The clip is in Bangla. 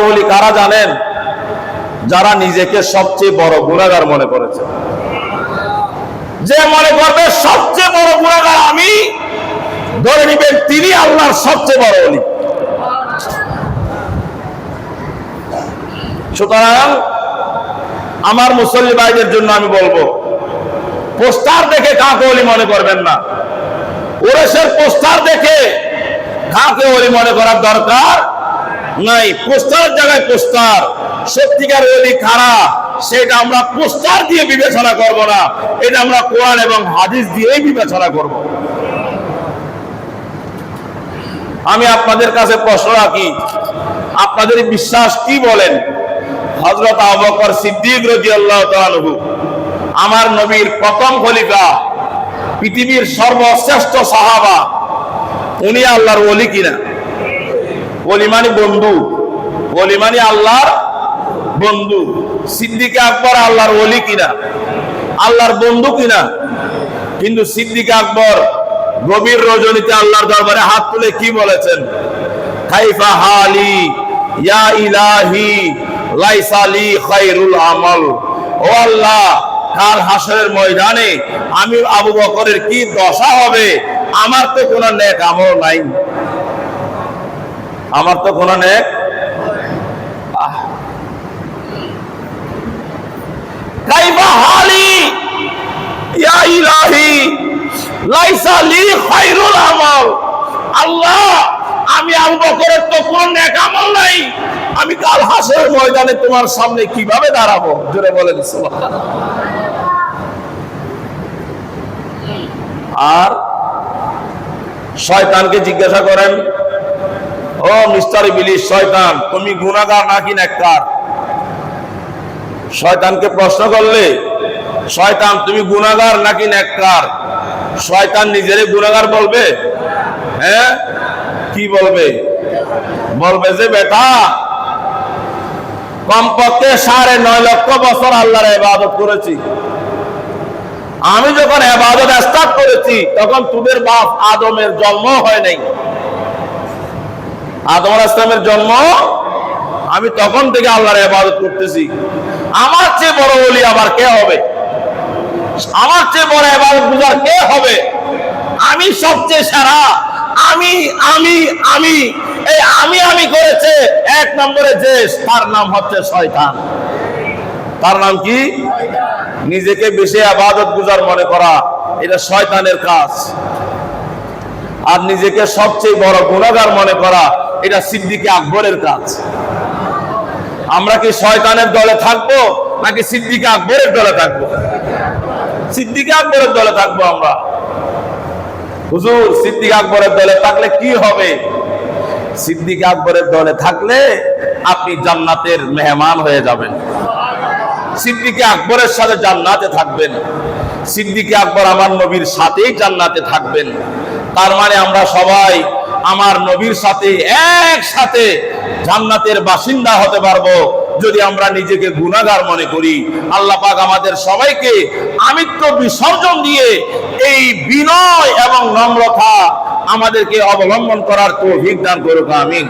ওলি কারা জানেন? যারা নিজেকে সবচেয়ে বড় গুনাহগার মনে করেছে। যে মনে করবে সবচেয়ে বড় গুনাহগার আমি, ধরে নিবেন তিনি আল্লাহর সবচেয়ে বড় ওলি। সুতরাং আমার মুসল্লি ভাইদের জন্য আমি বলবো, পোস্টার দেখে কাকে ওলি মনে করবেন না। ওরেসের পোস্টার দেখে কাকে ওলি মনে করার দরকার নাই। পোস্টারের জায়গায় পোস্টার, সত্যিকার ওলি কারা সেটা আমরা পোস্টার দিয়ে বিবেচনা করব না, এটা আমরা কোরআন এবং হাদিস দিয়েই বিবেচনা করব। আমি আপনাদের কাছে প্রশ্ন রাখি, আপনাদের বিশ্বাস কি বলেন? হযরত আবু বকর সিদ্দিক রাদিয়াল্লাহু তাআলা আনহু, আমার নবীর প্রথম খলিফা, পৃথিবীর সর্বশ্রেষ্ঠ সাহাবা, উনি আল্লাহর ওলি কিনা? ওলি মানে বন্ধু, ওলি মানে আল্লাহর বন্ধু। সিদ্দিক আকবর আল্লাহর ওলি কিনা? আল্লাহর বন্ধু কিনা? কিন্তু সিদ্দিক আকবর গভীর রজনীতে আল্লাহর দরবারে হাত তুলে কি বলেছেন? কাইফা হালি ইয়া ইলাহি লাইসা লি খায়রুল আমল। ও আল্লাহ, কাল হাসরের ময়দানে আমি আবু বকরের কি দশা হবে? আমার তো কোনো নেক আমল নাই, আমার তো কোনো নেক। কাইফা হালি ইয়া ইলাহি লাইসা লি খায়রুল আমল। আল্লাহ, আমি আবু বকরের তো কোনো নেক আমল নাই, আমি কাল হাসরের ময়দানে তোমার সামনে কিভাবে দাঁড়াবো? জোরে বলেন সুবহানাল্লাহ। আর শয়তানকে জিজ্ঞাসা করেন, ও মিস্টার ইবলিস, শয়তান তুমি গুনাহগার নাকি নেককার? শয়তানকে প্রশ্ন করলে, শয়তান তুমি গুনাহগার নাকি নেককার? শয়তান নিজেরে গুনাহগার বলবে? হ্যাঁ, কি বলবে? বলবে যে বেটা, কমপক্ষে 9.5 লক্ষ বছর আল্লাহর ইবাদত করেছি। আমি যখন ইবাদত স্টার্ট করেছি তখন তোদের বাপ আদমের জন্ম হয় নাই। আদম আলাইহিস সালামের জন্ম, আমি তখন থেকে আল্লাহর ইবাদত করতেছি। আমার চেয়ে বড় ওলি আবার কে হবে? আমার চেয়ে বড় ইবাদত গুজার কে হবে? আমি সবচেয়ে সেরা। আমি আমি আমি এই আমি করেছে এক নম্বরে যে, তার নাম হচ্ছে শয়তান। তার নাম কি? নিজেকে বেশি ইবাদত গুজার মনে করা, এটা শয়তানের কাজ। আর নিজেকে সবচেয়ে বড় গুনাহগার মনে করা, এটা সিদ্দিক আকবরের কাজ। আমরা কি শয়তানের দলে থাকবো নাকি সিদ্দিক আকবরের দলে থাকবো? সিদ্দিক আকবরের দলে থাকবো আমরা। হুজুর, সিদ্দিক আকবরের দলে থাকলে কি হবে? সিদ্দিক আকবরের দলে থাকলে আপনি জান্নাতের মেহমান হয়ে যাবেন। সিদ্দিক আকবরের সাথে জান্নাতে থাকবেন। সিদ্দিক আকবর আমার নবীর সাথেই জান্নাতে থাকবেন। তার মানে আমরা সবাই আমার নবীর সাথে একসাথে জান্নাতের বাসিন্দা হতে পারবো যদি আমরা নিজেকে গুনাহগার মনে করি। আল্লাহ পাক আমাদের সবাইকে আমিত্ব বিসর্জন দিয়ে এই বিনয় এবং নম্রতা আমাদেরকে অবলম্বন করার তৌফিক দান করুক। আমিন।